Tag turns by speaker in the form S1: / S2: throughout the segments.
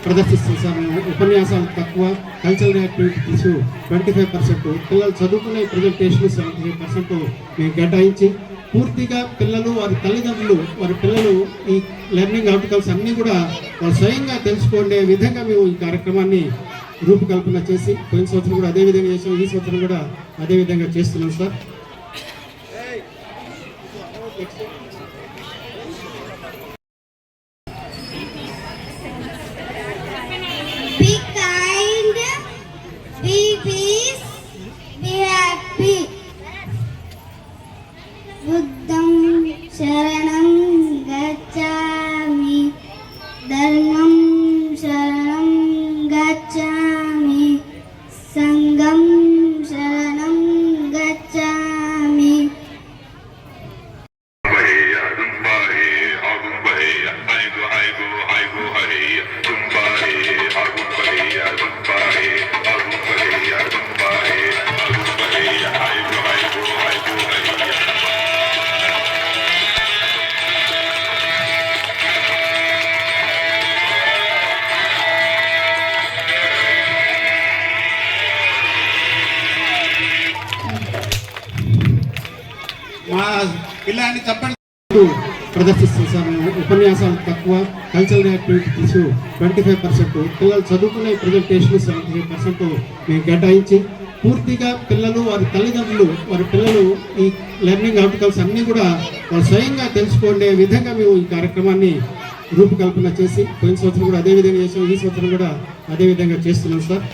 S1: ప్రదర్శిస్తుంది సార్. ఉపన్యాసాలు తక్కువ, కల్చరల్ యాక్టివిటీస్ 25%, పిల్లలు చదువుకునే ప్రజెంటేషన్ 75% మేము కేటాయించి పూర్తిగా పిల్లలు వారి తల్లిదండ్రులు వారి పిల్లలు ఈ లెర్నింగ్ అవుట్కమ్స్ అన్నీ కూడా వాళ్ళు స్వయంగా తెలుసుకునే విధంగా మేము ఈ కార్యక్రమాన్ని రూపకల్పన చేసి పోయిన సంవత్సరం కూడా అదే విధంగా చేసాం, ఈ సంవత్సరం కూడా అదే విధంగా చేస్తున్నాం sir.
S2: Be kind, be peace, be happy. Buddham sharanam gacchami, dharmam sharanam gacchami, sangam sharanam gacchami.
S1: మా పిల్లాన్ని చెప్పండి ప్రదర్శిస్తుంది సార్. ఉపన్యాసాలు తక్కువ, కల్చరల్ యాక్టివిటీస్ 25%, పిల్లలు చదువుకునే ప్రజెంటేషన్ 75% మేము కేటాయించి పూర్తిగా పిల్లలు వారి తల్లిదండ్రులు వారి పిల్లలు ఈ లెర్నింగ్ అవుట్కమ్స్ అన్నీ కూడా వాళ్ళు స్వయంగా తెలుసుకునే విధంగా మేము ఈ కార్యక్రమాన్ని రూపకల్పన చేసి పోయిన సంవత్సరం కూడా అదే విధంగా చేసాం, ఈ సంవత్సరం కూడా అదే విధంగా చేస్తున్నాం సార్.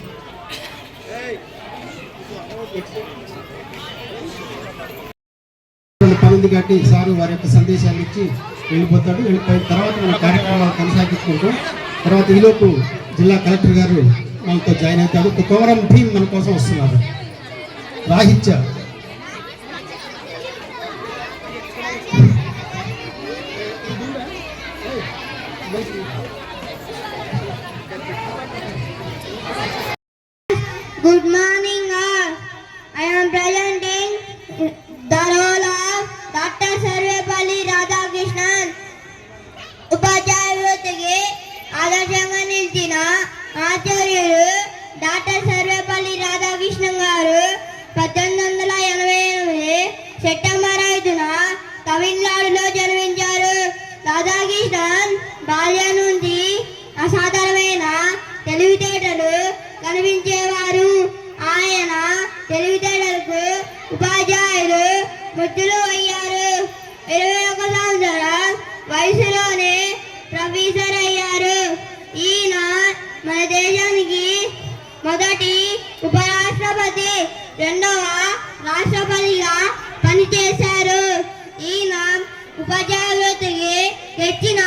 S1: పనుంది కాబట్టి సారు వారి యొక్క సందేశాలు ఇచ్చి వెళ్ళిపోతాడు. వెళ్ళిపోయిన తర్వాత మన కార్యక్రమాలు కొనసాగించుకుంటాం. తర్వాత ఈలోపు జిల్లా కలెక్టర్ గారు మనతో జాయిన్ అవుతాడు. కొమరం భీం మన కోసం వస్తున్నారు. Rahitya
S2: Good morning all. I am presenting the role of Dr. Sarvepalli Radhakrishnan. ఉపాధ్యాయ వృత్తికి ఆదర్శంగా నిలిచిన ఆచార్యులు డాక్టర్ సర్వేపల్లి రాధాకృష్ణన్ గారు 1888 సెప్టెంబర్ 5న తమిళనాడులో జన్మించారు. రాధాకృష్ణన్ బాల్యం నుంచి అసాధారణమైన తెలివితేటలు కనిపించేవారు. ఆయన తెలివితేటలకు ఉపాధ్యాయులు ముద్దులు అయ్యారు. 21 సంవత్సరాల వయసులోనే ప్రొఫెసర్ అయ్యారు. ఈయన మన దేశానికి మొదటి ఉపరాష్ట్రపతి, రెండవ రాష్ట్రపతిగా పనిచేశారు. ఈయన ఉపాధ్యాయ వృత్తికి తెచ్చిన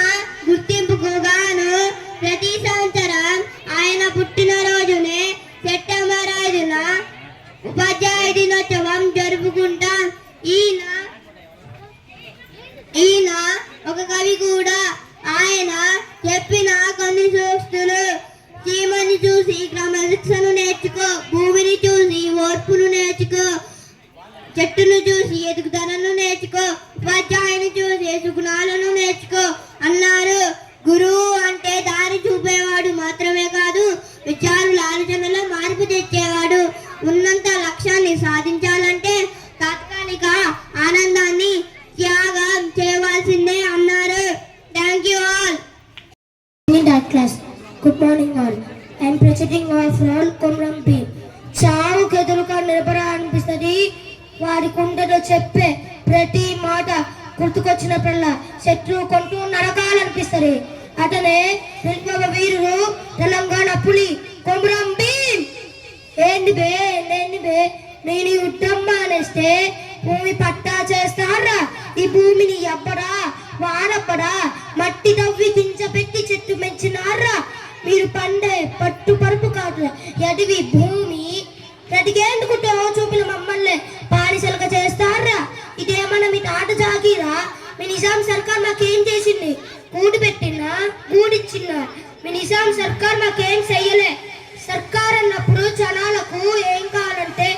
S2: గుర్తింపుకు గాను ప్రతి సంవత్సరం ఆయన పుట్టినరోజునే సెప్టెంబర్ 5న ఉపాధ్యాయ దినోత్సవం జరుపుకుంటాం. ఈయన ఒక కవి కూడా. ఆయన చెప్పిన కొన్ని సూక్తులు: చీమని చూసి క్రమశిక్షను నేర్చుకో, భూమిని చూసి ఓర్పును నేర్చుకో, చెట్టును చూసి ఎదుగుదలను నేర్చుకో, ఉపాధ్యాయుని చూసి సుగుణాలను నేర్చుకో అన్నారు. గురువు అంటే దారి చూపేవాడు మాత్రమే కాదు, విచారుల ఆలోచనలో మార్పు తెచ్చేవాడు. ఉన్నంత లక్ష్యాన్ని సాధించాలంటే తాత్కాలిక ఆనందాన్ని త్యాగం చేయవలసిందే అన్నారు. Thank you all.
S3: Class. Good morning all. I am presenting our role Komaram Bhim. చావుకు ఎదురుగా నిలబడా అనిపిస్తుంది. వారి కుండలో చెప్పే ప్రతి మాట గుర్తుకొచ్చినప్పుడల్లా శత్రువు కొంటూ నరకాలనిపిస్తుంది. అతనే విప్లవ వీరుడు, తెలంగాణ పులి కొమరం భీం. ఏంది బే నేను యుద్ధం మానేస్తే భూమి పట్టా చేస్తారా? ఈ భూమిని ఎవ్వడా వానపడా మట్టి తవ్వి గింజపెట్టి చెట్టు పెంచినారా? మీరు పండే పట్టు పరుపు కాదు ఎదివి భూమి బ్రతికేందుకు చూపిన మమ్మల్ని పారిసలక చేస్తారా? ఇదేమన్నా మీ తాట జాగీరా? మీ నిజాం సర్కార్ మాకేం చేసింది? కూడి పెట్టినా కూడిచ్చినా మీ నిజాం సర్కార్ మాకేం చెయ్యలే. సర్కార్ అన్నప్పుడు జనాలకు ఏం కావాలంటే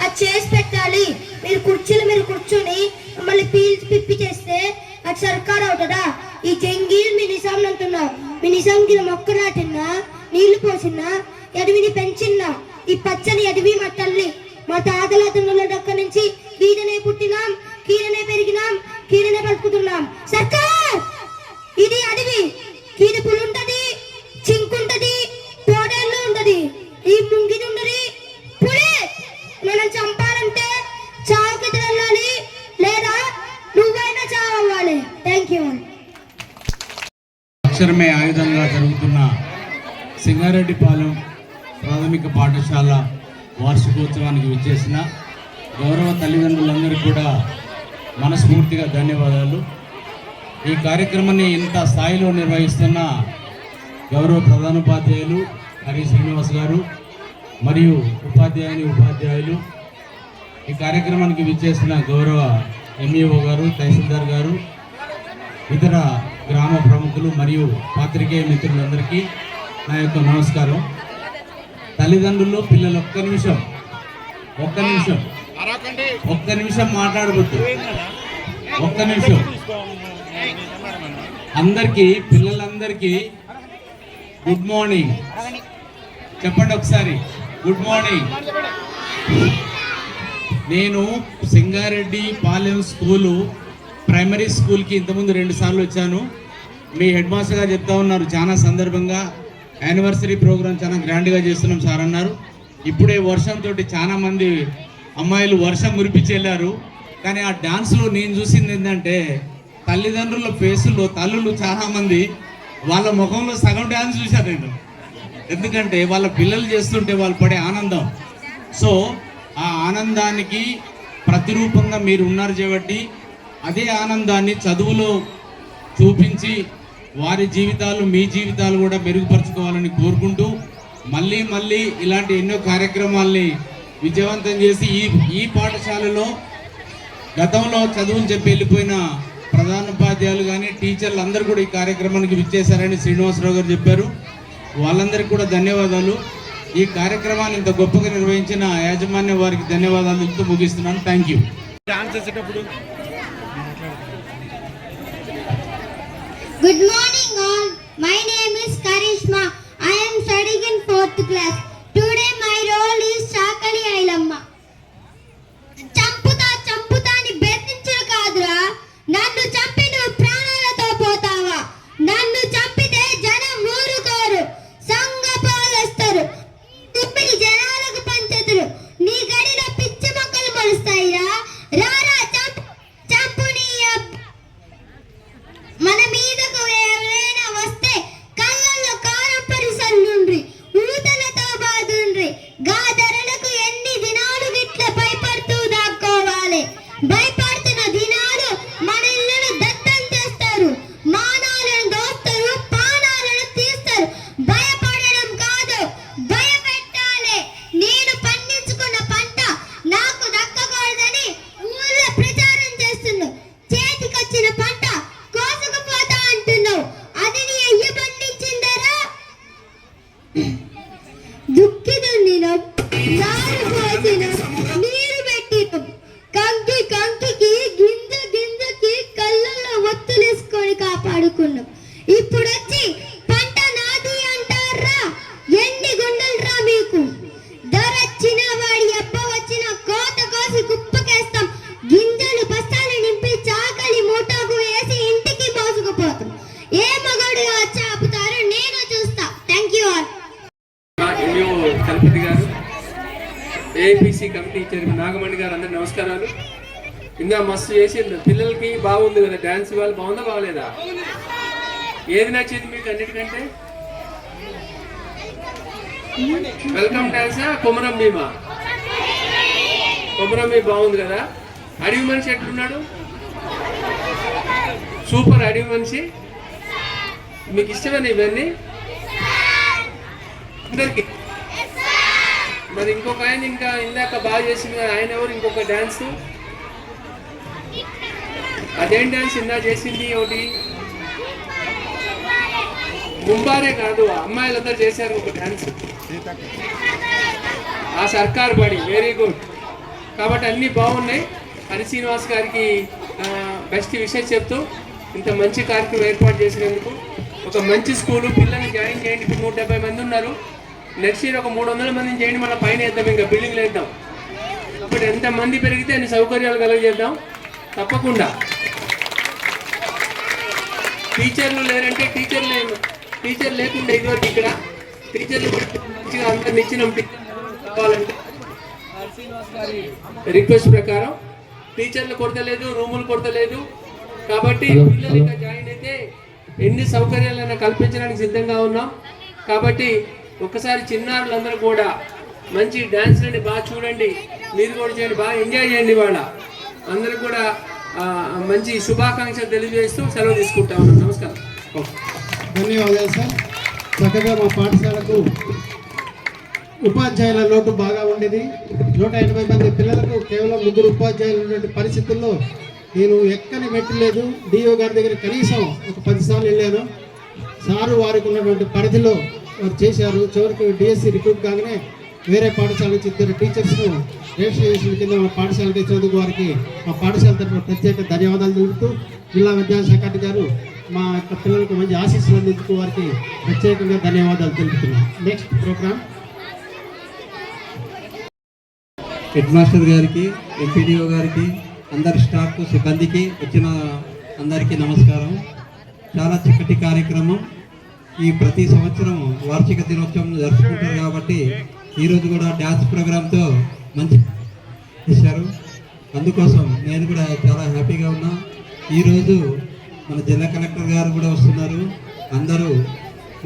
S3: అది చేసి పెట్టాలి. మీరు కూర్చొని మమ్మల్ని పీల్చి పిప్పి చేస్తే అది సర్కార్ అవుతుందా? ఈ జంగీల్ మీ నిజాం అంటున్నారు. మీ నిజాంకి మొక్క నాటి నీళ్లు పోసినా అడవిని పెంచినా ఈ పచ్చని అడవి మా తల్లి. మా తాతల తండ్రుల దగ్గర నుంచి కీడనే పుట్టినాం, కీడనే పెరిగినాం, కీడనే బతుకుతున్నాం. సర్కార్, ఇది అడవి. కీడుపులు ఉంటది, చింకుంటది, తోడేళ్ళు ఉంటది, ఈ ముంగిది ఉండది, పులి. మనం చంపాలంటే చావుకి వెళ్ళాలి, లేదా నువ్వైనా చావాలి. Thank you.
S4: అక్షరమే ఆయుధంగా జరుగుతున్న సింగారెడ్డిపాలెం ప్రాథమిక పాఠశాల వార్షికోత్సవానికి విచ్చేసిన గౌరవ తల్లిదండ్రులందరికీ కూడా మనస్ఫూర్తిగా ధన్యవాదాలు. ఈ కార్యక్రమాన్ని ఇంత స్థాయిలో నిర్వహిస్తున్న గౌరవ ప్రధానోపాధ్యాయులు హరి శ్రీనివాస్ గారు మరియు ఉపాధ్యాయులు, ఈ కార్యక్రమానికి విచ్చేసిన గౌరవ ఎంఈఓ గారు, తహసీల్దార్ గారు, ఇతర గ్రామ ప్రముఖులు మరియు పాత్రికేయ మిత్రులందరికీ నా యొక్క నమస్కారం. తల్లిదండ్రులు, పిల్లలు ఒక్క నిమిషం మాట్లాడబోద్దు. ఒక్క నిమిషం. అందరికీ, పిల్లలందరికీ గుడ్ మార్నింగ్ చెప్పండి ఒకసారి. Good morning. నేను సింగారెడ్డి పాలెం స్కూలు ప్రైమరీ స్కూల్కి ఇంతకుముందు 2 సార్లు వచ్చాను. మీ హెడ్ మాస్టర్ గారు చెప్తా ఉన్నారు, చాలా సందర్భంగా యానివర్సరీ ప్రోగ్రామ్ చాలా గ్రాండ్గా చేస్తున్నాం సార్ అన్నారు. ఇప్పుడే వర్షంతో చాలా మంది అమ్మాయిలు వర్షం మురిపించి వెళ్ళారు. కానీ ఆ డాన్స్లో నేను చూసింది ఏంటంటే తల్లిదండ్రుల ఫేసుల్లో తల్లులు చాలామంది వాళ్ళ ముఖంలో సగం డాన్స్ చూశాను నేను. ఎందుకంటే వాళ్ళ పిల్లలు చేస్తుంటే వాళ్ళు పడే ఆనందం. సో ఆ ఆనందానికి ప్రతిరూపంగా మీరు ఉన్నారు కాబట్టి అదే ఆనందాన్ని చదువులో చూపించి వారి జీవితాలు, మీ జీవితాలు కూడా మెరుగుపరుచుకోవాలని కోరుకుంటూ మళ్ళీ ఇలాంటి ఎన్నో కార్యక్రమాల్ని విజయవంతం చేసి ఈ పాఠశాలలో గతంలో చదువులు చెప్పి వెళ్ళిపోయిన ప్రధానోపాధ్యాయులు కానీ టీచర్లు అందరూ కూడా ఈ కార్యక్రమానికి విచ్చేశారని శ్రీనివాసరావు గారు చెప్పారు. వాళ్ళందరికీ కూడా ధన్యవాదాలు. ఈ కార్యక్రమాన్ని ఇంత గొప్పగా నిర్వహించిన యాజమాన్య వారికి ధన్యవాదాలతో ముగిస్తున్నాను. Thank you.
S2: Good morning all. My name is Karishma. I am studying in 4th class. Today my role is Chakali Ailamma. చంపుతా అని బెదిరించడు కాదురా. నన్ను చంపి నువ్వు ప్రాణాలతో పోతావా? నన్ను చంపితే జనం ఊరుకోరు, సంగ పాలేస్తారు, తుప్పిని జనాలకు పంచుతురు. నీ గడిలో పిచ్చి మొక్కలు మొలుస్తాయిరా. రారా చంపు నీ మన మీదకు ఎవరైనా వస్తే కళ్ళల్లో కారం పరిసల్లుండ్రి, ఊతలతో బాదుండ్రి. గాదరలకు ఎన్ని దినాలు గిట్ల భయపడుతూ దాక్కోవాలి. భయపడుతున్న దినాలు మన ఇళ్ళను దత్తం చేస్తారు, మానాలను దోస్తారు, పానాలను తీస్తారు. భయపడడం కాదు, భయపెట్టాలి. నేను పండించుకున్న పంట నాకు దక్కకూడదని ఊళ్ళో ప్రచారం చేస్తున్నావు. చేతికొచ్చిన పంట కోసుకుపోతా అంటున్నావు. అది నీ అయ్య పండించిందరా? దుక్కి దున్నినం, నారు పోసినం, నీరు పెట్టినం, కంకికి గింజకి కళ్ళల్లో ఒత్తులేసుకొని కాపాడుకున్నాం. ఇప్పుడు వచ్చి పంట నాది అంటారా? ఎన్ని గుండెలరా మీకు? దొరొచ్చిన వాడి అబ్బ వచ్చిన కోత కోసి కుప్పకేస్తాం. గింజలు బస్తాలు నింపి చాకలి మూటకు వేసి ఇంటికి మోసుకుపోతాం. ఏ మగడు వచ్చి ఆపుతారో నేను చూస్తా. Thank you all.
S5: చలపతి గారు, ఏపీసీ కమిటీ చైర్మన్ నాగమణి గారు, అందరు నమస్కారాలు. ఇంకా మస్తు చేసిండ్రు. పిల్లలకి బాగుంది కదా డాన్స్. ఇవాళ బాగుందా బాగలేదా? ఏది నచ్చింది మీకు అన్నిటికంటే? వెల్కమ్ డాన్సా, కొమరం భీమా? కొమరం భీమ బాగుంది కదా. అడవి మనిషి ఎట్లున్నాడు? సూపర్. అడవి మనిషి మీకు ఇష్టమేనా ఇవన్నీ? అందరికి. మరి ఇంకొక ఆయన ఇంకా ఇందాక బాగా చేసింది కదా, ఆయన ఎవరు? ఇంకొక డాన్స్, అదేం డాన్స్ ఇందా చేసింది ఒకటి? ముంబారే కాదు, అమ్మాయిలందరూ చేశారు ఒక డాన్స్, ఆ సర్కార్ బడి. Very good. కాబట్టి అన్నీ బాగున్నాయి. హరి శ్రీనివాస్ గారికి బెస్ట్ విషయం చెప్తూ ఇంత మంచి కార్యక్రమం ఏర్పాటు చేసినందుకు ఒక మంచి స్కూలు పిల్లల్ని జాయిన్ చేయండి. ఇప్పుడు 170 మంది ఉన్నారు. నెక్స్ట్ ఇయర్ ఒక 300 మందిని చేయండి. మళ్ళీ పైన వేద్దాం, ఇంకా బిల్డింగ్లు వేద్దాం. అప్పుడు ఎంత మంది పెరిగితే అన్ని సౌకర్యాలు కలుగజేద్దాం తప్పకుండా. టీచర్లు లేరంటే టీచర్ లేకుండా ఇదివరకు ఇక్కడ టీచర్లు మంచిగా అందరిని ఇచ్చినాం. కావాలంటే శ్రీనివాస్ గారి రిక్వెస్ట్ ప్రకారం టీచర్లు కొడతలేదు, రూములు కొడతలేదు. కాబట్టి పిల్లలు ఇంకా జాయిన్ అయితే ఎన్ని సౌకర్యాలైనా కల్పించడానికి సిద్ధంగా ఉన్నాం. కాబట్టి ఒక్కసారి చిన్నారులందరూ కూడా మంచి డ్యాన్స్లని బాగా చూడండి, మీరు కూడా చేయండి, బాగా ఎంజాయ్ చేయండి. వాళ్ళ అందరూ కూడా మంచి శుభాకాంక్షలు తెలియజేస్తూ సెలవు తీసుకుంటా ఉన్నాం. నమస్కారం.
S1: ధన్యవాదాలు సార్. చక్కగా మా పాఠశాలకు ఉపాధ్యాయుల లోటు బాగా ఉండేది. 180 మంది పిల్లలకు కేవలం 3 ఉపాధ్యాయులు ఉన్నటువంటి పరిస్థితుల్లో నేను ఎక్కని పెట్టలేదు. డిఓ గారి దగ్గర కనీసం ఒక 10 సార్లు వెళ్ళాను. సారు వారికి ఉన్నటువంటి పరిధిలో వారు చేశారు. చివరికి డిఎస్సి రిక్రూట్ కాగానే వేరే పాఠశాల నుంచి 2 టీచర్స్ను రిజిస్ట్రేషన్ కింద మా పాఠశాలకి చదువు వారికి మా పాఠశాల తరఫున ప్రత్యేక ధన్యవాదాలు తెలుపుతూ జిల్లా విద్యాశాఖ గారు మా యొక్క పిల్లలకు మంచి ఆశీస్సులు అందించుకు వారికి ప్రత్యేకంగా ధన్యవాదాలు తెలుపుతున్నాం. నెక్స్ట్ ప్రోగ్రామ్
S6: హెడ్ మాస్టర్ గారికి, ఎంపీడీఓ గారికి, అందరి స్టాఫ్ సిబ్బందికి, వచ్చిన అందరికీ నమస్కారం. చాలా చక్కటి కార్యక్రమం. ఈ ప్రతి సంవత్సరం వార్షిక దినోత్సవం జరుపుకుంటారు కాబట్టి ఈరోజు కూడా డ్యాన్స్ ప్రోగ్రాంతో మంచి చేశారు. అందుకోసం నేను కూడా చాలా హ్యాపీగా ఉన్నా. ఈరోజు మన జిల్లా కలెక్టర్ గారు కూడా వస్తున్నారు. అందరూ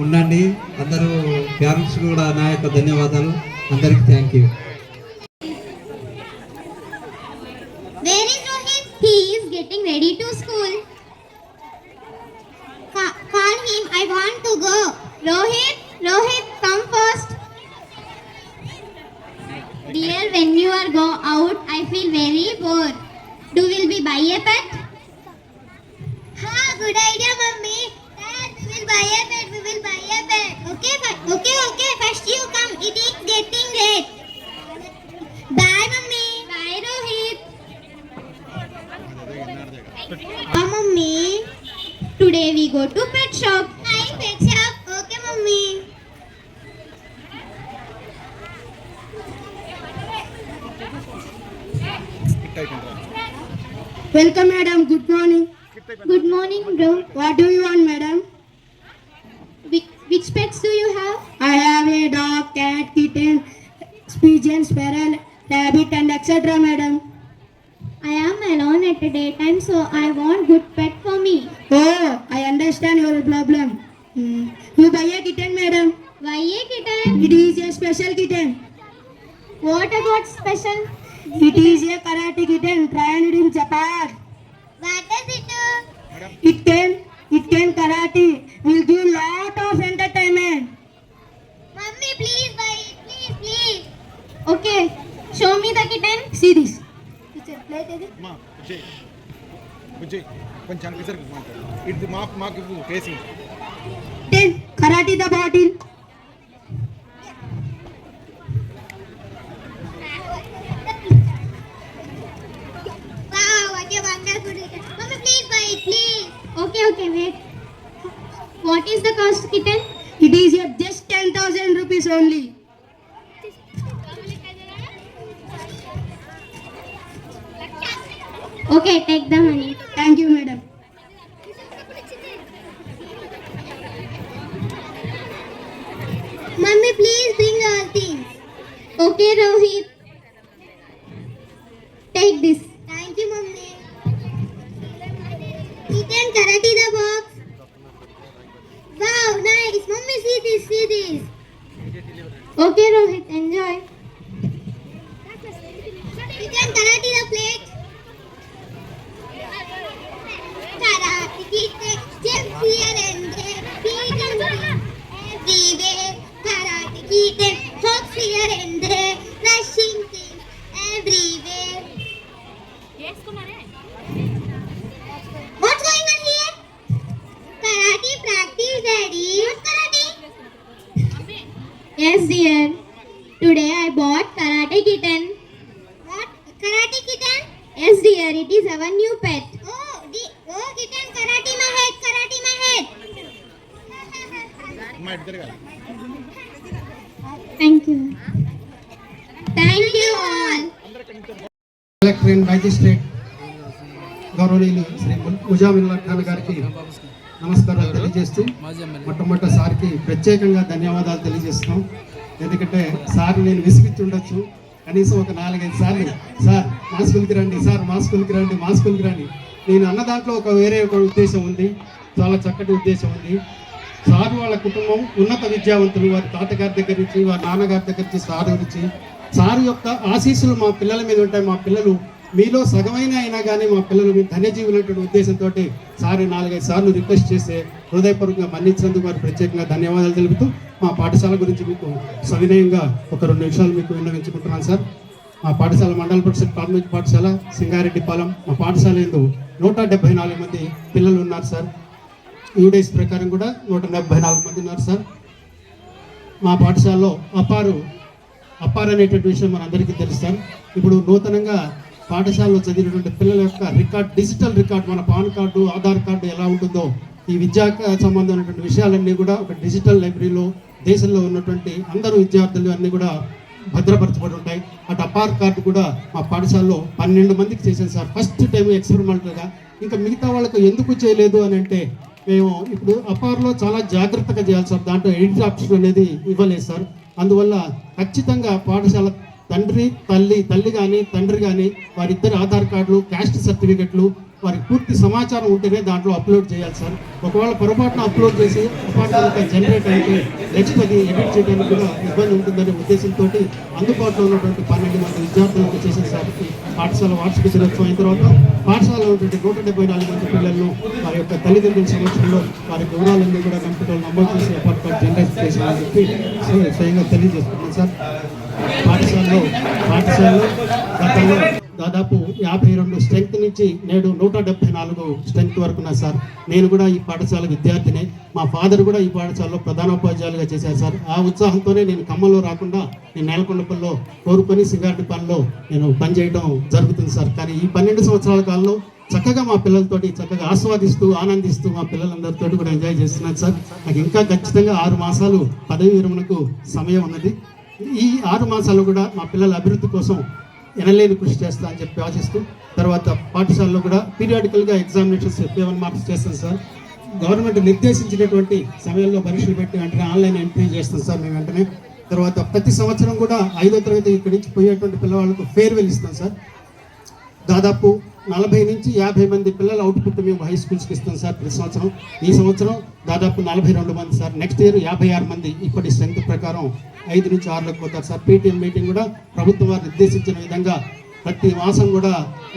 S6: ఉండండి. అందరూ పేరెంట్స్ కూడా నా యొక్క ధన్యవాదాలు. అందరికీ thank you.
S2: Where is Rohit? He is getting ready to school. Call him. I want to go. Rohit, come first. Dear, when you are go out, I feel very bored. Do will be buy a pet? Ha, good idea, mummy. Dad, we will buy a pet. We will buy a pet. Okay. First you come. It is getting late. Bye, mummy. Bye, Rohit. Mummy, today we go to pet shop. Hi, pet shop. Okay, mummy.
S3: Welcome, madam. Good morning.
S2: Good morning, bro.
S3: What do you want, madam?
S2: Which pets do you have?
S3: I have a dog, cat, kitten, pigeon, sparrow, rabbit, and etc., madam.
S2: I am alone at the daytime, so I want good pet for me.
S3: Oh, I understand your problem. You buy a kitten, madam.
S2: Why a kitten?
S3: It is a special kitten.
S2: What about special?
S3: It is a karate kitten trained in Japan.
S2: What does it do?
S3: It can karate. Will give lot of entertainment.
S2: Mummy, please buy it. Please. Okay. Show me the kitten.
S3: See this. Teacher, play it.
S7: బుజ్జి కొంచెం విసరికి ఇది మాకు facing
S3: 10 karate the bottle.
S2: Wow, what a wonderful kitten. Mummy, please buy it, please. Okay, wait. What is the cost, kitten?
S3: It is just 10,000 rupees only.
S2: Okay, take the money.
S3: Thank you, madam.
S2: Mummy, please bring all things. Okay, Rohit. Take this. Thank you, Mummy. Kitten, karate the box. Wow, nice. Mummy, see this. Okay, Rohit, enjoy. Kitten, karate the plate. Karate kitten, jump here and there, feet and everywhere. Karate kitten, hops here and there, rushing things everywhere. What's going on here? Karate practice, Daddy. What's karate? Yes, dear. Today I bought karate kitten. What? Karate kitten? Yes, dear. It is our new pet. Oh, kitten, karate my head.
S7: అమ్మాయి ఇటు తిరగాలి.
S2: Thank you all.
S1: Collector and magistrate గౌరవనీయులు శ్రీ ముజామిల్లా ఖాన్ గారికి నమస్కారాలు తెలియజేస్తూ మొట్టమొదటిసారికి ప్రత్యేకంగా ధన్యవాదాలు తెలియజేస్తున్నాం. ఎందుకంటే సార్ నేను విసిగిచ్చి ఉండొచ్చు, కనీసం ఒక 4-5 సార్లు సార్ మా స్కూల్కి రండి, సార్ మా స్కూల్కి రండి, మా స్కూల్కి రండి. నేను అన్న దాంట్లో వేరే ఒక ఉద్దేశం ఉంది, చాలా చక్కటి ఉద్దేశం ఉంది. సార్ వాళ్ళ కుటుంబం ఉన్నత విద్యావంతులు, వారి తాతగారి దగ్గర నుంచి, వారి నాన్నగారి దగ్గర నుంచి, సార్ గురించి సార్ యొక్క ఆశీస్సులు మా పిల్లల మీద ఉంటాయి. మా పిల్లలు మీలో సగమైన అయినా కానీ మా పిల్లలు మీ ధన్యజీవులైనటువంటి ఉద్దేశంతో సార్ 4-5 సార్లు రిక్వెస్ట్ చేస్తే హృదయపూర్వకంగా మన్నించినందుకు వారికి ప్రత్యేకంగా ధన్యవాదాలు తెలుపుతూ మా పాఠశాల గురించి మీకు సవినయంగా ఒక 2 నిమిషాలు మీకు విన్నవించుకుంటున్నాను సార్. మా పాఠశాల మండల పరిషత్ ప్రాథమిక పాఠశాల సింగారెడ్డిపాలెం. మా పాఠశాల ఎందు 174 మంది పిల్లలు ఉన్నారు సార్. యూడేస్ ప్రకారం కూడా 174 మంది ఉన్నారు సార్. మా పాఠశాలలో అపార్ అనేటువంటి విషయం మనందరికీ తెలుసు సార్. ఇప్పుడు నూతనంగా పాఠశాలలో చదివినటువంటి పిల్లల యొక్క రికార్డ్, డిజిటల్ రికార్డ్, మన పాన్ కార్డు, ఆధార్ కార్డు ఎలా ఉంటుందో ఈ విద్యా సంబంధమైనటువంటి విషయాలన్నీ కూడా ఒక డిజిటల్ లైబ్రరీలో దేశంలో ఉన్నటువంటి అందరూ విద్యార్థులు అన్నీ కూడా భద్రపరచబడి ఉంటాయి. అటు అపార్ కార్డు కూడా మా పాఠశాలలో 12 మందికి చేశాను సార్, ఫస్ట్ టైం ఎక్స్పెరిమెంటల్గా. ఇంకా మిగతా వాళ్ళకు ఎందుకు చేయలేదు అని అంటే మేము ఇప్పుడు అపార్లో చాలా జాగ్రత్తగా చేయాలి సార్. దాంట్లో ఎడిట్ ఆప్షన్ అనేది ఇవ్వలేదు సార్. అందువల్ల ఖచ్చితంగా పాఠశాల తల్లి కానీ తండ్రి కానీ వారిద్దరి ఆధార్ కార్డులు, క్యాస్ట్ సర్టిఫికెట్లు, వారికి పూర్తి సమాచారం ఉంటేనే దాంట్లో అప్లోడ్ చేయాలి సార్. ఒకవేళ పొరపాటున అప్లోడ్ చేసి పొరపాటున జనరేట్ అయితే నెక్స్ట్ అది ఎడిట్ చేయడానికి కూడా ఇబ్బంది ఉంటుందనే ఉద్దేశంతో అందుబాటులో ఉన్నటువంటి 12 మంది విద్యార్థులకు చేసిన సార్ ఈ పాఠశాల వార్షిక దినోత్సవం అయిన తర్వాత పాఠశాలలో ఉన్నటువంటి 174 మంది పిల్లలను వారి యొక్క తల్లిదండ్రుల సమక్షంలో వారి వివరాలన్నీ కూడా కంప్యూటర్లో నమోదు చేసి అపార్ట్ కార్డు జనరేట్ చేసామని చెప్పి స్వయంగా తెలియజేస్తున్నాను సార్. పాఠశాలలో గతంలో దాదాపు 52 స్ట్రెంగ్త్ నుంచి నేడు 174 స్ట్రెంగ్త్ వరకు ఉన్నా సార్. నేను కూడా ఈ పాఠశాల విద్యార్థినే. మా ఫాదర్ కూడా ఈ పాఠశాలలో ప్రధానోపాధ్యాయులుగా చేశారు సార్. ఆ ఉత్సాహంతోనే నేను ఖమ్మంలో రాకుండా నేను నేలకొండపల్లిలో కోరుకొని సింగారెడ్డిపాలెంలో నేను పనిచేయడం జరుగుతుంది సార్. కానీ ఈ 12 సంవత్సరాల కాలంలో చక్కగా మా పిల్లలతోటి చక్కగా ఆస్వాదిస్తూ ఆనందిస్తూ మా పిల్లలందరితో కూడా ఎంజాయ్ చేస్తున్నాను సార్. నాకు ఇంకా ఖచ్చితంగా 6 మాసాలు పదవి విరమణకు సమయం ఉన్నది. ఈ 6 మాసాలు కూడా మా పిల్లల అభివృద్ధి కోసం ఎనలేని కృషి చేస్తా అని చెప్పి ఆశిస్తూ తర్వాత పాఠశాలలో కూడా పీరియాడికల్గా ఎగ్జామినేషన్స్ 51 మార్క్స్ చేస్తాం సార్. గవర్నమెంట్ నిర్దేశించినటువంటి సమయంలో పరీక్షలు పెట్టి వెంటనే ఆన్లైన్ ఎంట్రీ చేస్తాం సార్ మేము వెంటనే. తర్వాత ప్రతి సంవత్సరం కూడా 5వ తరగతి ఇక్కడి నుంచి పోయేటువంటి పిల్లవాళ్ళకు ఫేర్వెల్ ఇస్తాం సార్. దాదాపు 40 నుంచి 50 మంది పిల్లల అవుట్పుట్ మేము హై స్కూల్స్కి ఇస్తాం సార్ ప్రతి సంవత్సరం. ఈ సంవత్సరం దాదాపు 42 మంది సార్. నెక్స్ట్ ఇయర్ 56 మంది ఇప్పటి స్ట్రెంత్ ప్రకారం 5 నుంచి 6లకు పోతారు సార్. పీటీఎం మీటింగ్ కూడా ప్రభుత్వం వారు నిర్దేశించిన విధంగా ప్రతి మాసం కూడా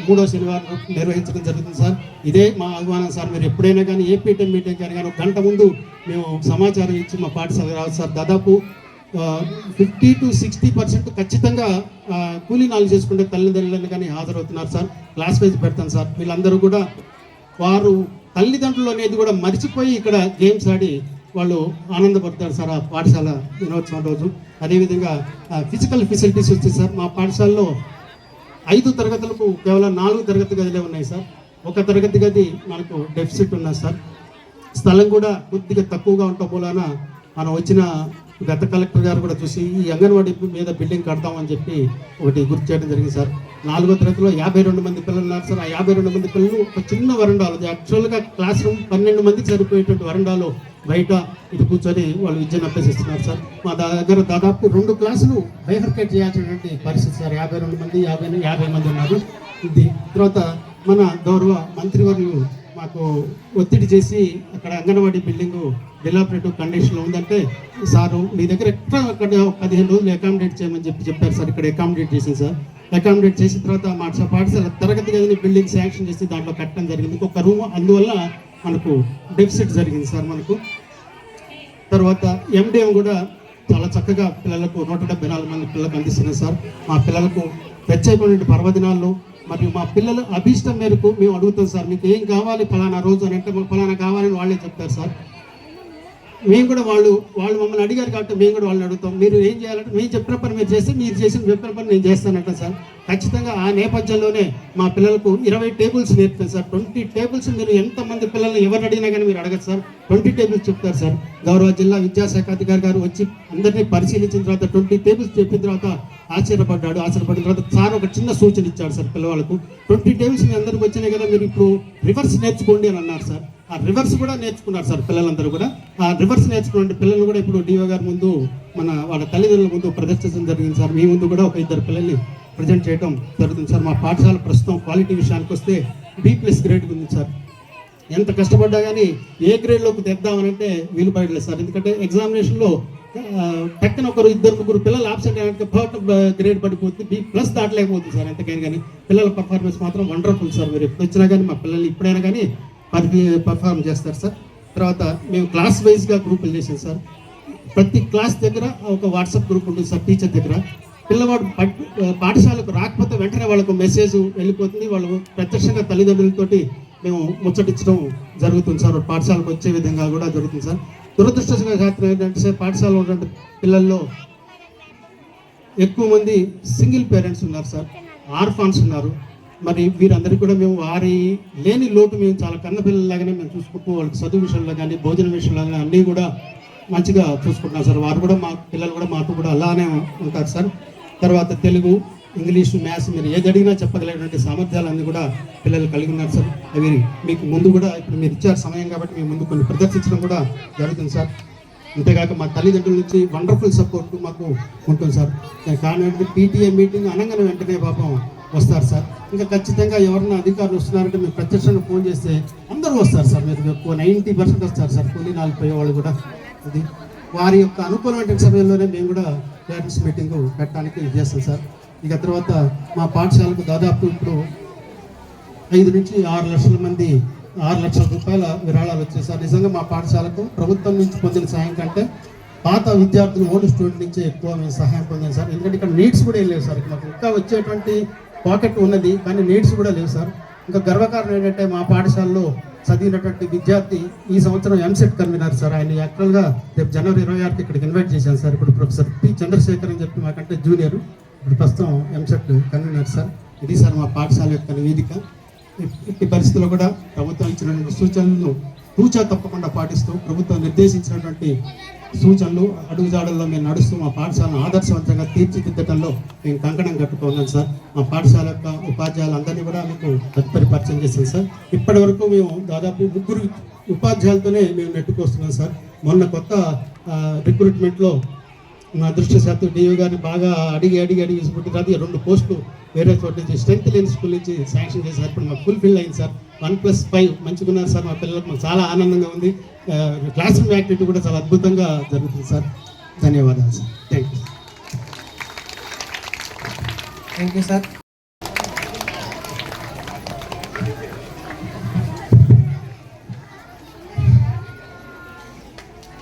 S1: 3వ శనివారం నిర్వహించడం జరుగుతుంది సార్. ఇదే మా ఆహ్వానం సార్. మీరు ఎప్పుడైనా కానీ ఏ పీటీఎం మీటింగ్ కానీ 1 గంట ముందు మేము సమాచారం ఇచ్చి మా పాఠశాల రావచ్చు సార్. దాదాపు 50 to 60% ఖచ్చితంగా కూలీ నాలు చేసుకుంటే తల్లిదండ్రులను కానీ హాజరవుతున్నారు సార్. క్లాస్ వైజ్ పెడతాను సార్. వీళ్ళందరూ కూడా వారు తల్లిదండ్రులు అనేది కూడా మర్చిపోయి ఇక్కడ గేమ్స్ ఆడి వాళ్ళు ఆనందపడతారు సార్ ఆ పాఠశాల దినోత్సవం రోజు. అదేవిధంగా ఫిజికల్ ఫెసిలిటీస్ వచ్చాయి సార్. మా పాఠశాలలో 5 తరగతులకు కేవలం 4 తరగతి గదులే ఉన్నాయి సార్. 1 తరగతి గది మనకు డెఫిసిట్ ఉన్నది సార్. స్థలం కూడా కొద్దిగా తక్కువగా ఉండటం వలన మనం వచ్చిన గత కలెక్టర్ గారు కూడా చూసి ఈ అంగన్వాడీ మీద బిల్డింగ్ కడతామని చెప్పి ఒకటి గుర్తు చేయడం జరిగింది సార్. 4వ తరగతిలో 52 మంది పిల్లలు ఉన్నారు సార్. ఆ 52 మంది పిల్లలు ఒక చిన్న వరండాలో, యాక్చువల్గా క్లాస్ రూమ్ 12 మందికి సరిపోయేటువంటి వరండాలో బయట ఇటు కూర్చొని వాళ్ళు విద్యను అభ్యసిస్తున్నారు సార్. మా దగ్గర దాదాపు 2 క్లాసులు బైఫర్కేట్ చేయాల్సినటువంటి పరిస్థితి సార్. 52 మంది 50 మంది ఉన్నారు. ఇది తర్వాత మన గౌరవ మంత్రివర్యులు మాకు ఒత్తిడి చేసి అక్కడ అంగన్వాడీ బిల్డింగు డిలాపరేటివ్ కండిషన్లో ఉందంటే సారు మీ దగ్గర ఎక్కడ 15 రోజులు అకామిడేట్ చేయమని చెప్పారు సార్. ఇక్కడ అకామిడేట్ చేసింది సార్. అకామిడేట్ చేసిన తర్వాత మా పాఠశాల తరగతి గదిని బిల్డింగ్ శాంక్షన్ చేసి దాంట్లో కట్టడం జరిగింది. ఇంకొక రూమ్ అందువల్ల మనకు డెఫిసిట్ జరిగింది సార్ మనకు. తర్వాత ఎండిఎం కూడా చాలా చక్కగా పిల్లలకు 174 మంది పిల్లలకు అందిస్తున్నారు సార్. మా పిల్లలకు ప్రత్యేకమైన పర్వదినాల్లో మరియు మా పిల్లల అభీష్టం మేరకు మేము అడుగుతాం సార్. మీకు ఏం కావాలి ఫలానా రోజు అని అంటే మాకు ఫలానా కావాలని వాళ్ళే చెప్తారు సార్. మేము కూడా వాళ్ళు మమ్మల్ని అడిగారు కాబట్టి మేము కూడా వాళ్ళని అడుగుతాం. మీరు ఏం చేయాలంటే మేము చెప్పిన పని మీరు చేస్తే, మీరు చెప్పిన పని నేను చేస్తానంట సార్. ఖచ్చితంగా ఆ నేపథ్యంలోనే మా పిల్లలకు 20 టేబుల్స్ నేర్పుతాను సార్. 20 టేబుల్స్ మీరు ఎంతమంది పిల్లల్ని ఎవరు అడిగినా కానీ మీరు అడగదు సార్. 20 టేబుల్స్ చెప్తారు సార్. గౌరవ జిల్లా విద్యాశాఖ అధికారి గారు వచ్చి అందరినీ పరిశీలించిన తర్వాత 20 టేబుల్స్ చెప్పిన తర్వాత ఆశ్చర్యపడిన తర్వాత సార్ ఒక చిన్న సూచన ఇచ్చాడు సార్ పిల్లవాళ్ళకు. 20 టేబుల్స్ మీ అందరికి వచ్చినాయి కదా, మీరు ఇప్పుడు రివర్స్ నేర్చుకోండి అని అన్నారు సార్. ఆ రివర్స్ కూడా నేర్చుకున్నారు సార్ పిల్లలందరూ కూడా. ఆ రివర్స్ నేర్చుకున్న పిల్లలు కూడా ఇప్పుడు డిఓ గారి ముందు వాళ్ళ తల్లిదండ్రుల ముందు ప్రదర్శించడం జరిగింది సార్. మీ ముందు కూడా ఒక 2 పిల్లల్ని ప్రజెంట్ చేయడం జరుగుతుంది సార్. మా పాఠశాల ప్రస్తుతం క్వాలిటీ విషయానికి వస్తే B+ గ్రేడ్ ఉంది సార్. ఎంత కష్టపడ్డా కానీ ఏ గ్రేడ్లోకి తెద్దామనంటే వీలు పడలేదు సార్. ఎందుకంటే ఎగ్జామినేషన్లో టక్కన 1-2-3 పిల్లలు ఆబ్సెంట్ అయినట్టు థర్డ్ గ్రేడ్ పడిపోతుంది. B+ దాటలేకపోతుంది సార్. ఎంతకైనా కానీ పిల్లల పర్ఫార్మెన్స్ మాత్రం వండర్ఫుల్ సార్. మీరు ఎప్పుడు వచ్చినా కానీ మా పిల్లలు ఇప్పుడైనా కానీ పర్ఫార్మ్ చేస్తారు సార్. తర్వాత మేము క్లాస్ వైజ్గా గ్రూపులు చేసాం సార్. ప్రతి క్లాస్ దగ్గర ఒక వాట్సాప్ గ్రూప్ ఉంటుంది సార్ టీచర్ దగ్గర. పిల్లవాడు పాఠశాలకు రాకపోతే వెంటనే వాళ్ళకు మెసేజ్ వెళ్ళిపోతుంది. వాళ్ళు ప్రత్యక్షంగా తల్లిదండ్రులతోటి మేము ముచ్చటించడం జరుగుతుంది సార్. పాఠశాలకు వచ్చే విధంగా కూడా జరుగుతుంది సార్. దురదృష్టశాతం ఏంటంటే పాఠశాలలో ఉన్నటువంటి పిల్లల్లో ఎక్కువ మంది సింగిల్ పేరెంట్స్ ఉన్నారు సార్, ఆర్ఫాన్స్ ఉన్నారు. మరి వీరందరికీ కూడా మేము వారి లేని లోటు మేము చాలా కన్న పిల్లలాగానే మేము చూసుకుంటూ వాళ్ళకి చదువు విషయంలో కానీ భోజన విషయంలో కానీ అన్నీ కూడా మంచిగా చూసుకుంటున్నాం సార్. వారు కూడా మా పిల్లలు కూడా మాకు కూడా అలానే ఉంటారు సార్. తర్వాత తెలుగు, ఇంగ్లీషు, మ్యాథ్స్ మీరు ఏది అడిగినా చెప్పగలిగినటువంటి సామర్థ్యాలన్నీ కూడా పిల్లలు కలిగి ఉన్నారు సార్. అవి మీకు ముందు కూడా ఇప్పుడు మీరు ఇచ్చారు సమయం కాబట్టి మీ ముందు కొన్ని ప్రదర్శించడం కూడా జరుగుతుంది సార్. అంతేకాక మా తల్లిదండ్రుల నుంచి వండర్ఫుల్ సపోర్ట్ మాకు ఉంటుంది సార్. కారణం PTA మీటింగ్ అనగానే వెంటనే పాపం వస్తారు సార్. ఇంకా ఖచ్చితంగా ఎవరన్నా అధికారులు వస్తున్నారంటే మీరు ప్రత్యక్షంగా ఫోన్ చేస్తే అందరూ వస్తారు సార్. మీరు ఎక్కువ 90% వస్తారు సార్. కూలీ నాలుగు పోయేవాళ్ళు కూడా. అది వారి యొక్క అనుకూలమైన సమయంలోనే మేము కూడా పేరెంట్స్ మీటింగ్ పెట్టడానికి చేస్తాం సార్. ఇక తర్వాత మా పాఠశాలకు దాదాపు ఇప్పుడు 5 నుంచి 6 లక్షల మంది 6 లక్షల రూపాయల విరాళాలు వచ్చాయి సార్. నిజంగా మా పాఠశాలకు ప్రభుత్వం నుంచి పొందిన సహాయం కంటే పాత విద్యార్థులు ఓల్డ్ స్టూడెంట్ నుంచే ఎక్కువ మేము సహాయం పొందాం సార్. ఎందుకంటే ఇక్కడ నీడ్స్ కూడా ఏం లేవు సార్. మాకు ఇంకా వచ్చేటువంటి పాకెట్ ఉన్నది కానీ నీడ్స్ కూడా లేవు సార్. ఇంకా గర్వకారణం ఏంటంటే మా పాఠశాలలో చదివినటువంటి విద్యార్థి ఈ సంవత్సరం ఎంసెట్ కన్వీనర్ సార్. ఆయన యాక్చువల్గా రేపు జనవరి 26కి ఇక్కడికి ఇన్వైట్ చేశాను సార్. ఇప్పుడు ప్రొఫెసర్ P. చంద్రశేఖర్ అని చెప్పి మాకంటే జూనియర్, ఇప్పుడు ప్రస్తుతం ఎంసెట్ కన్వీనర్ సార్. ఇది సార్ మా పాఠశాల యొక్క నివేదిక. ఇట్టి పరిస్థితుల్లో కూడా ప్రభుత్వం ఇచ్చినటువంటి సూచనలను తూచా తప్పకుండా పాటిస్తూ ప్రభుత్వం నిర్దేశించినటువంటి సూచనలు అడుగుజాడల్లో మేము నడుస్తూ మా పాఠశాలను ఆదర్శవంతంగా తీర్చిదిద్దడంలో మేము కంకణం కట్టుకున్నాం సార్. మా పాఠశాల యొక్క ఉపాధ్యాయులందరినీ కూడా మీకు తదుపరి పరిచయం చేస్తాం సార్. ఇప్పటి వరకు మేము దాదాపు 3 ఉపాధ్యాయులతోనే మేము నెట్టుకొస్తున్నాం సార్. మొన్న కొత్త రిక్రూట్మెంట్లో మా అదృష్టశాత్తు డిఓ గారిని బాగా అడిగి విసుకుంటే తర్వాత 2 పోస్టులు వేరే చోట నుంచి స్ట్రెంత్ లేని స్కూల్ నుంచి శాంక్షన్ చేశారు. ఇప్పుడు మాకు ఫుల్ఫిల్ అయింది సార్. 1+5 మంచిగా ఉన్నారు సార్. మా పిల్లలకు మాకు చాలా ఆనందంగా ఉంది. క్లాస్ రూమ్ యాక్టివిటీ కూడా చాలా అద్భుతంగా జరుగుతుంది సార్. ధన్యవాదాలు sir. Thank you sir.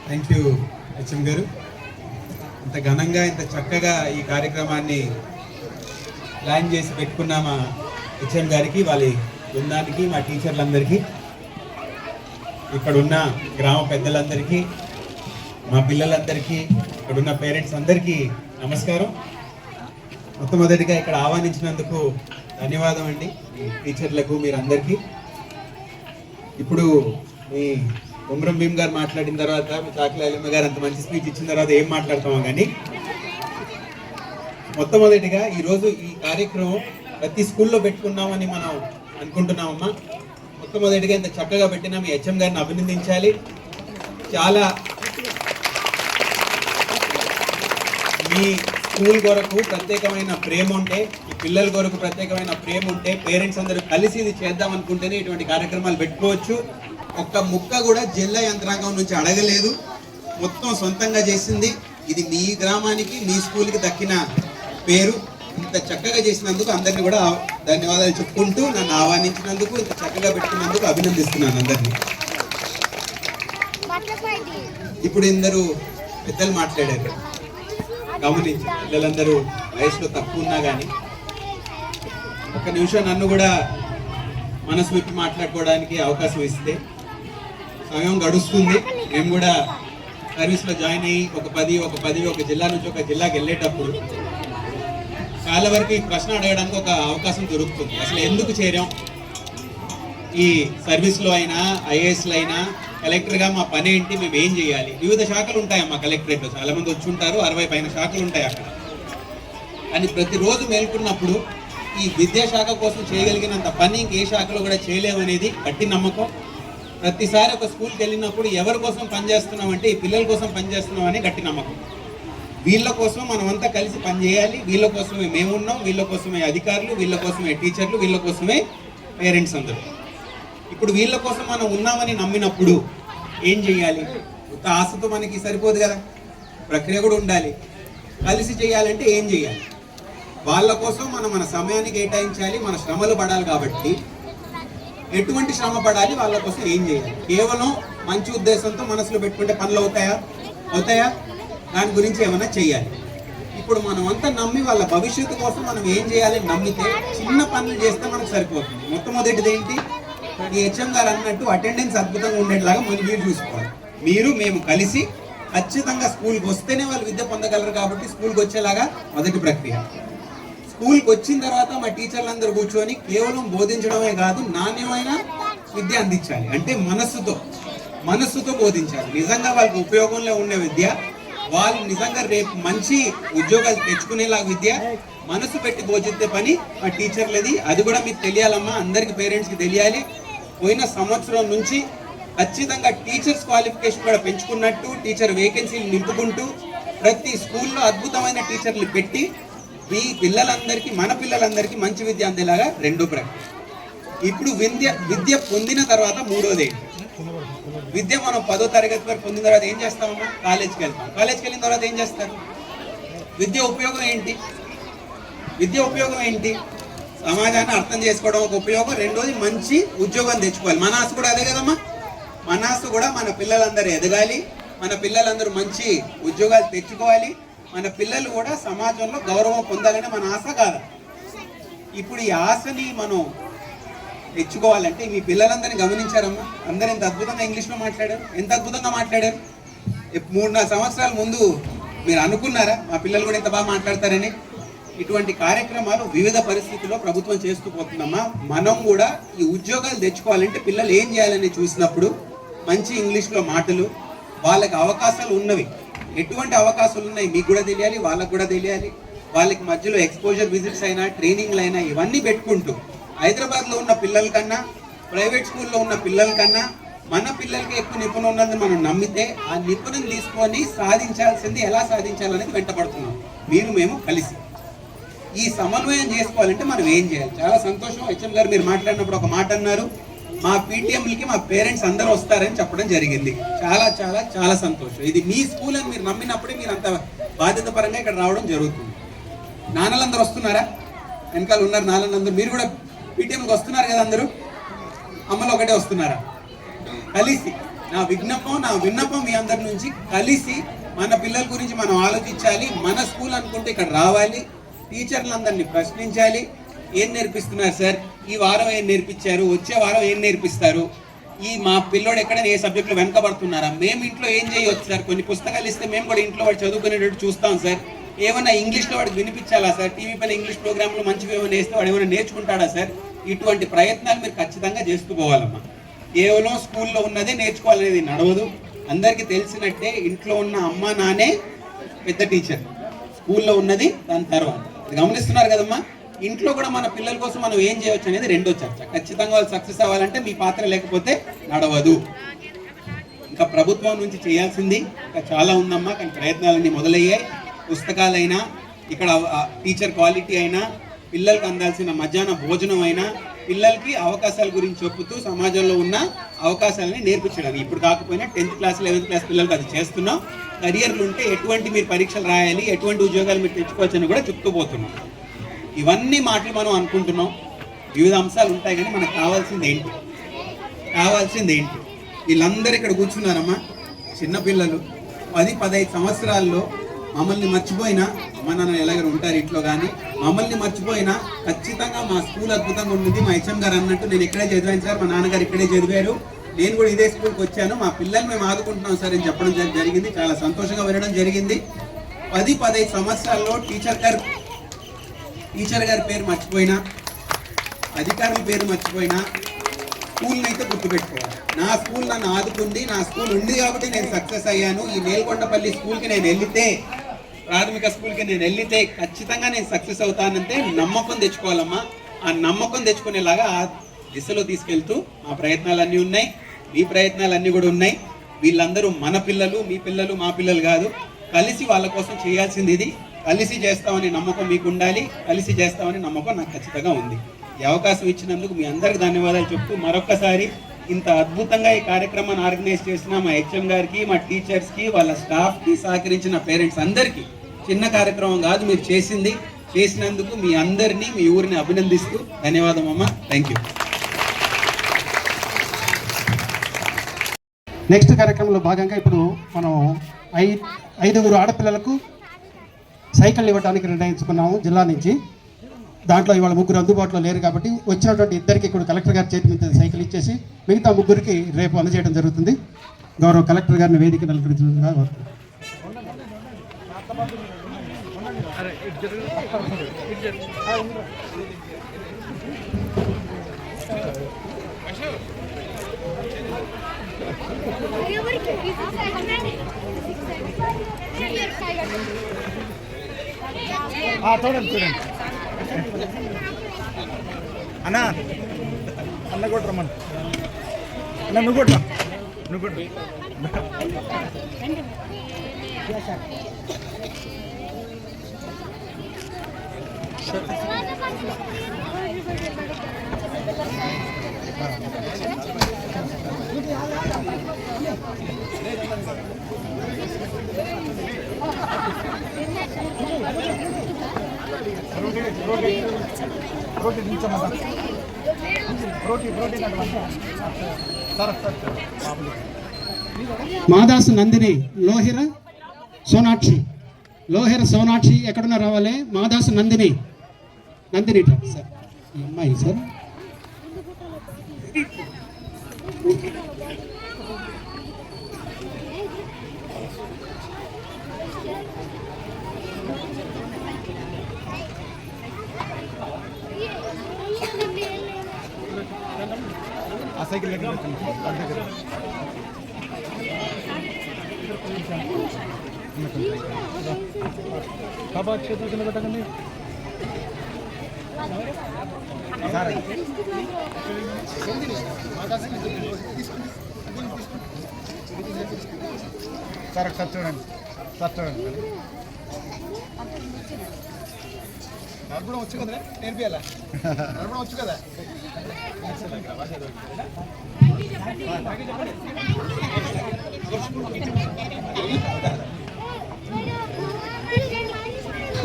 S8: Thank you HM గారు. ఇంత ఘనంగా ఇంత చక్కగా ఈ కార్యక్రమాన్ని ప్లాన్ చేసి పెట్టుకున్న మా హెచ్ఎం గారికి, వాళ్ళ బృందానికి, మా టీచర్లందరికీ, ఇక్కడున్న గ్రామ పెద్దలందరికీ, మా పిల్లలందరికీ, ఇక్కడున్న పేరెంట్స్ అందరికీ నమస్కారం. మొట్టమొదటిగా ఇక్కడ ఆహ్వానించినందుకు ధన్యవాదం అండి టీచర్లకు, మీరందరికీ. ఇప్పుడు మీ కొమరం భీమ్ గారు మాట్లాడిన తర్వాత, మీ చాకలి ఐలమ్మ గారు అంత మంచి స్పీచ్ ఇచ్చిన తర్వాత ఏం మాట్లాడతామో కానీ, మొట్టమొదటిగా ఈరోజు ఈ కార్యక్రమం ప్రతి స్కూల్లో పెట్టుకున్నామని మనం అనుకుంటున్నామమ్మా. మొట్టమొదటిగా ఇంత చక్కగా పెట్టిన మీ హెచ్ఎం గారిని అభినందించాలి. చాలా మీ స్కూల్ కొరకు ప్రత్యేకమైన ప్రేమ ఉంటే, ఈ పిల్లల కొరకు ప్రత్యేకమైన ప్రేమ ఉంటే, పేరెంట్స్ అందరూ కలిసి ఇది చేద్దాం అనుకుంటేనే ఇటువంటి కార్యక్రమాలు పెట్టుకోవచ్చు. ఒక్క ముక్క కూడా జిల్లా యంత్రాంగం నుంచి అడగలేదు, మొత్తం సొంతంగా చేసింది. ఇది మీ గ్రామానికి, మీ స్కూల్కి దక్కిన పేరు. ఇంత చక్కగా చేసినందుకు అందరినీ కూడా ధన్యవాదాలు చెప్పుకుంటూ, నన్ను ఆహ్వానించినందుకు, ఇంత చక్కగా పెట్టుకున్నందుకు అభినందిస్తున్నాను అందరినీ. ఇప్పుడు ఇందరూ పెద్దలు మాట్లాడారు, గమనించి పిల్లలందరూ వయసులో తక్కువ ఉన్నా కానీ ఒక నిమిషం నన్ను కూడా మనసు విప్పి మాట్లాడుకోవడానికి అవకాశం ఇస్తే. సమయం గడుస్తుంది, మేము కూడా సర్వీస్లో జాయిన్ అయ్యి ఒక జిల్లా నుంచి ఒక జిల్లాకి వెళ్ళేటప్పుడు చాలా వరకు ఈ ప్రశ్న అడగడానికి ఒక అవకాశం దొరుకుతుంది. అసలు ఎందుకు చేరాం ఈ సర్వీస్లో అయినా, ఐఏఎస్లో అయినా, కలెక్టర్గా మా పని ఏంటి, మేము ఏం చేయాలి? వివిధ శాఖలు ఉంటాయమ్మా కలెక్టరేట్లో, చాలామంది వచ్చి ఉంటారు, 60 పైన శాఖలు ఉంటాయి అక్కడ. అని ప్రతిరోజు మేల్కొన్నప్పుడు ఈ విద్యాశాఖ కోసం చేయగలిగినంత పని ఇంకే శాఖలో కూడా చేయలేమనేది గట్టి నమ్మకం. ప్రతిసారి ఒక స్కూల్కి వెళ్ళినప్పుడు ఎవరి కోసం పనిచేస్తున్నాం అంటే ఈ పిల్లల కోసం పనిచేస్తున్నాం అని గట్టి నమ్మకం. వీళ్ళ కోసం మనమంతా కలిసి పనిచేయాలి, వీళ్ళ కోసమే మేమున్నాం, వీళ్ళ కోసమే అధికారులు, వీళ్ళ కోసమే టీచర్లు, వీళ్ళ కోసమే పేరెంట్స్ అందరూ. ఇప్పుడు వీళ్ళ కోసం మనం ఉన్నామని నమ్మినప్పుడు ఏం చేయాలి? ఒక ఆశతో మనకి సరిపోదు కదా, ప్రక్రియ కూడా ఉండాలి. కలిసి చేయాలంటే ఏం చేయాలి? వాళ్ళ కోసం మనం మన సమయాన్ని కేటాయించాలి, మన శ్రమలు పడాలి. కాబట్టి ఎటువంటి శ్రమ పడాలి, వాళ్ళ కోసం ఏం చేయాలి? కేవలం మంచి ఉద్దేశంతో మనసులో పెట్టుకుంటే పనులు అవుతాయా? దాని గురించి ఏమైనా చేయాలి. ఇప్పుడు మనం అంతా నమ్మి వాళ్ళ భవిష్యత్తు కోసం మనం ఏం చేయాలి నమ్మితే చిన్న పనులు చేస్తే మనకు సరిపోతుంది. మొట్టమొదటిది ఏంటి? ఈ హెచ్ఎం గారు అన్నట్టు అటెండెన్స్ అద్భుతంగా ఉండేట్లాగా మీరు చూసుకోవాలి. మేము కలిసి ఖచ్చితంగా స్కూల్కి వస్తేనే వాళ్ళు విద్య పొందగలరు. కాబట్టి స్కూల్కి వచ్చేలాగా మొదటి ప్రక్రియ. స్కూల్కి వచ్చిన తర్వాత మా టీచర్లందరూ కూర్చొని కేవలం బోధించడమే కాదు, నాణ్యమైన విద్య అందించాలి. అంటే మనస్సుతో బోధించాలి. నిజంగా వాళ్ళకి ఉపయోగంలో ఉండే విద్య, వాళ్ళు నిజంగా రేపు మంచి ఉద్యోగాలు తెచ్చుకునేలా విద్య, మనసు పెట్టి బోధించే పని మా టీచర్లది. అది కూడా మీకు తెలియాలమ్మా, అందరికి పేరెంట్స్కి తెలియాలి. పోయిన సంవత్సరం నుంచి ఖచ్చితంగా టీచర్స్ క్వాలిఫికేషన్ కూడా పెంచుకున్నట్టు, టీచర్ వేకెన్సీలు నింపుకుంటూ ప్రతి స్కూల్లో అద్భుతమైన టీచర్లు పెట్టి మీ పిల్లలందరికీ, మన పిల్లలందరికీ మంచి విద్య అందేలాగా రెండో ప్రక్రియ. ఇప్పుడు విద్య పొందిన తర్వాత మూడోది ఏంటి? విద్య మనం 10వ తరగతి వరకు పొందిన తర్వాత ఏం చేస్తామమ్మా? కాలేజ్కి వెళ్తాం. కాలేజ్కి వెళ్ళిన తర్వాత ఏం చేస్తారు? విద్య ఉపయోగం ఏంటి? సమాజాన్ని అర్థం చేసుకోవడం ఒక ఉపయోగం. రెండోది మంచి ఉద్యోగం తెచ్చుకోవాలి. మన ఆశ కూడా అదే కదమ్మా. మన ఆశ కూడా మన పిల్లలందరూ ఎదగాలి, మన పిల్లలందరూ మంచి ఉద్యోగాలు తెచ్చుకోవాలి, మన పిల్లలు కూడా సమాజంలో గౌరవం పొందాలని మన ఆశ కాదా? ఇప్పుడు ఈ ఆశని మనం తెచ్చుకోవాలంటే మీ పిల్లలందరినీ గమనించారమ్మా, అందరూ ఎంత అద్భుతంగా ఇంగ్లీష్లో మాట్లాడారు, ఎంత అద్భుతంగా మాట్లాడారు. 3-4 సంవత్సరాల ముందు మీరు అనుకున్నారా మా పిల్లలు కూడా ఇంత బాగా మాట్లాడతారని? ఇటువంటి కార్యక్రమాలు వివిధ పరిస్థితుల్లో ప్రభుత్వం చేస్తూ పోతుందమ్మా. మనం కూడా ఈ ఉద్యోగాలు తెచ్చుకోవాలంటే పిల్లలు ఏం చేయాలని చూసినప్పుడు మంచి ఇంగ్లీష్లో మాటలు, వాళ్ళకి అవకాశాలు ఉన్నవి, ఎటువంటి అవకాశాలు ఉన్నాయి మీకు కూడా తెలియాలి, వాళ్ళకు కూడా తెలియాలి. వాళ్ళకి మధ్యలో ఎక్స్పోజర్ విజిట్స్ అయినా, ట్రైనింగ్లు అయినా ఇవన్నీ పెట్టుకుంటూ హైదరాబాద్లో ఉన్న పిల్లల కన్నా, ప్రైవేట్ స్కూల్లో ఉన్న పిల్లల కన్నా మన పిల్లలకి ఎక్కువ నిపుణులు ఉన్నది మనం నమ్మితే ఆ నిపుణులు తీసుకొని సాధించాల్సింది ఎలా సాధించాలనేది వెంటబడుతున్నాం మేము కలిసి. ఈ సమన్వయం చేసుకోవాలంటే మనం ఏం చేయాలి? చాలా సంతోషం, హెచ్ఎం గారు మీరు మాట్లాడినప్పుడు ఒక మాట అన్నారు, మా పీటీఎంలకి మా పేరెంట్స్ అందరూ వస్తారని చెప్పడం జరిగింది. చాలా చాలా చాలా సంతోషం. ఇది మీ స్కూల్ అని మీరు నమ్మినప్పుడే మీరు అంత బాధ్యత పరంగా ఇక్కడ రావడం జరుగుతుంది. నాన్నలందరూ వస్తున్నారా? వెనకాల ఉన్నారు నాన్నలందరూ. మీరు కూడా పీటీఎంకి వస్తున్నారు కదా అందరూ? అమ్మలు ఒకటే వస్తున్నారా? కలిసి నా విన్నపం మీ అందరి నుంచి కలిసి మన పిల్లల గురించి మనం ఆలోచించాలి. మన స్కూల్ అనుకుంటే ఇక్కడ రావాలి, టీచర్లందరినీ ప్రశ్నించాలి. ఏం నేర్పిస్తున్నారు సార్? ఈ వారం ఏం నేర్పించారు? వచ్చే వారం ఏం నేర్పిస్తారు? మా పిల్లోడు ఎక్కడైనా ఏ సబ్జెక్టులో వెనకబడుతున్నారా? మేము ఇంట్లో ఏం చేయవచ్చు సార్? కొన్ని పుస్తకాలు ఇస్తే మేము కూడా ఇంట్లో వాడు చదువుకునేటట్టు చూస్తాం సార్. ఏమన్నా ఇంగ్లీష్లో వాడికి వినిపించాలా సార్? టీవీ పైన ఇంగ్లీష్ ప్రోగ్రాంలు మంచిగా ఏమైనా వేస్తే వాడు ఏమైనా నేర్చుకుంటాడా సార్? ఇటువంటి ప్రయత్నాలు మీరు ఖచ్చితంగా చేస్తూ పోవాలమ్మా. కేవలం స్కూల్లో ఉన్నదే నేర్చుకోవాలనేది నడవదు. అందరికీ తెలిసినట్టే ఇంట్లో ఉన్న అమ్మ నాన్నే పెద్ద టీచర్, స్కూల్లో ఉన్నది దాని తర్వాత. గమనిస్తున్నారు కదమ్మా? ఇంట్లో కూడా మన పిల్లల కోసం మనం ఏం చేయవచ్చు అనేది రెండో చర్చ. ఖచ్చితంగా వాళ్ళు సక్సెస్ అవ్వాలంటే మీ పాత్ర లేకపోతే నడవదు. ఇంకా ప్రభుత్వం నుంచి చేయాల్సింది ఇంకా చాలా ఉందమ్మా, కానీ ప్రయత్నాలన్నీ మొదలయ్యాయి. పుస్తకాలైనా, ఇక్కడ టీచర్ క్వాలిటీ అయినా, పిల్లలకు అందాల్సిన మధ్యాహ్న భోజనం అయినా, పిల్లలకి అవకాశాల గురించి చెప్పుతూ సమాజంలో ఉన్న అవకాశాలని నేర్పించడం. ఇప్పుడు కాకపోయినా 10th క్లాస్ 11th క్లాస్ పిల్లలకి అది చేస్తున్నాం. కెరియర్లు ఉంటే ఎటువంటి మీరు పరీక్షలు రాయాలి, ఎటువంటి ఉద్యోగాలు మీరు తెచ్చుకోవచ్చని కూడా చెప్తూ పోతున్నాం. ఇవన్నీ మాటలు మనం అనుకుంటున్నాం, వివిధ అంశాలు ఉంటాయి, కానీ మనకు కావాల్సింది ఏంటి? వీళ్ళందరూ ఇక్కడ కూర్చున్నారమ్మా, చిన్నపిల్లలు 10-15 సంవత్సరాల్లో మమ్మల్ని మర్చిపోయినా, అమ్మ నాన్న ఎలాగ ఉంటారు ఇంట్లో, కానీ మమ్మల్ని మర్చిపోయినా ఖచ్చితంగా మా స్కూల్ అద్భుతంగా ఉంటుంది. మా హెచ్ఎం గారు అన్నట్టు నేను ఇక్కడే చదివాను సార్, మా నాన్నగారు ఇక్కడే చదివారు, నేను కూడా ఇదే స్కూల్కి వచ్చాను, మా పిల్లల్ని మేము ఆదుకుంటున్నాం సార్ అని చెప్పడం జరిగింది. చాలా సంతోషంగా వినడం జరిగింది. 10-15 సంవత్సరాల్లో టీచర్ గారి పేరు మర్చిపోయినా, అధికారుల పేరు మర్చిపోయినా, స్కూల్ని అయితే గుర్తుపెట్టుకోవాలి. నా స్కూల్ నన్ను ఆదుకుంది, నా స్కూల్ ఉంది కాబట్టి నేను సక్సెస్ అయ్యాను. ఈ నేల్కొండపల్లి స్కూల్కి నేను వెళ్తే, ప్రాథమిక స్కూల్కి నేను వెళ్తే ఖచ్చితంగా నేను సక్సెస్ అవుతానంటే నమ్మకం తెచ్చుకోవాలమ్మా. ఆ నమ్మకం తెచ్చుకునేలాగా ఆ దిశలో తీసుకెళ్తూ మా ప్రయత్నాలన్నీ ఉన్నాయి, మీ ప్రయత్నాలన్నీ కూడా ఉన్నాయి. వీళ్ళందరూ మన పిల్లలు, మీ పిల్లలు, మా పిల్లలు కాదు. కలిసి వాళ్ళ కోసం చేయాల్సింది ఇది. కలిసి చేస్తామని నమ్మకం మీకు ఉండాలి, కలిసి చేస్తామని నమ్మకం నాకు ఖచ్చితంగా ఉంది. ఈ అవకాశం ఇచ్చినందుకు మీ అందరికి ధన్యవాదాలు చెప్తూ మరొక్కసారి ఇంత అద్భుతంగా ఈ కార్యక్రమాన్ని ఆర్గనైజ్ చేసిన మా హెచ్ఎం గారికి, మా టీచర్స్కి, వాళ్ళ స్టాఫ్కి, సహకరించిన పేరెంట్స్ అందరికీ, చిన్న కార్యక్రమం కాదు మీరు చేసినందుకు మీ అందరినీ, మీ ఊరిని అభినందిస్తూ ధన్యవాదం అమ్మ. Thank you.
S1: నెక్స్ట్ కార్యక్రమంలో భాగంగా ఇప్పుడు మనం 5 ఆడపిల్లలకు సైకిల్ ఇవ్వడానికి నిర్ణయించుకున్నాము జిల్లా నుంచి. దాంట్లో ఇవాళ 3 అందుబాటులో లేరు కాబట్టి వచ్చినటువంటి 2కి ఇప్పుడు కలెక్టర్ గారి చేతి మీద సైకిల్ ఇచ్చేసి మిగతా 3కి రేపు అందజేయడం జరుగుతుంది. గౌరవ కలెక్టర్ గారిని వేదిక నలుగురించగా
S7: చూడండి అన్న కూడా రమ్మను. అన్న నువ్వు కూడా
S1: మాదాసు నందిని లోహిర సోనాక్షి ఎక్కడున్నా రావాలి. మాదాసు నందిని సార్, ఈ అమ్మాయి సార్.
S7: ఆ సైకిల్ బాబా చేతులు కింద పెట్టకండి. సార్ చూడండి. నడపడం వచ్చు కదా, నేర్పియాలా? నడపడం వచ్చు కదా.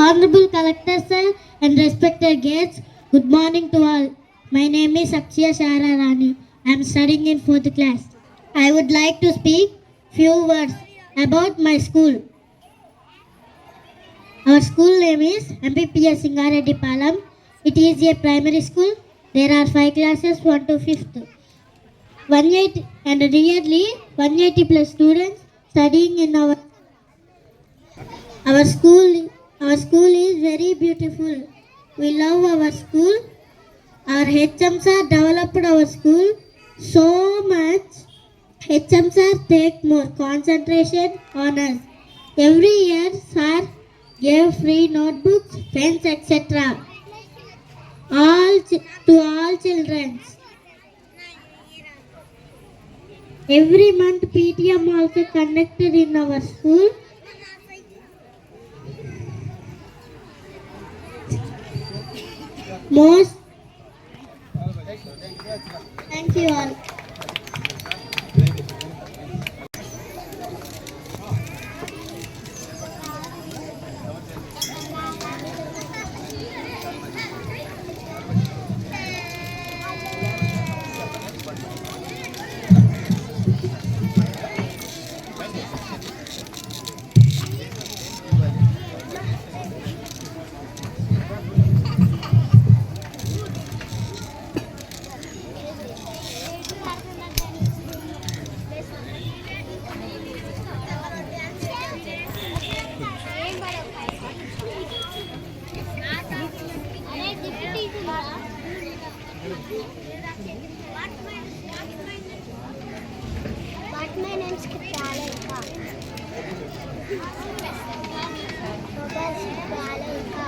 S2: Honorable Collector Sir and respected guests, good morning to all. My name is Akshay Shara Rani. I am studying in 4th class. I would like to speak few words about my school. Our school name is MPPS Singareddy Palam. It is a primary school. There are 5 classes, 1 to 5th. 180 and nearly 180 plus students studying in our school. Our school is very beautiful. We love our school. Our HM sir developed our school so much. HM sir take more concentration on us. Every year sir gave free notebooks, pens, etc. To all children. Every month PTM also conducted in our school. Thank you all.
S3: గేమ్స్కి రాలే ఇంకా మొబైల్స్కి రాలే ఇంకా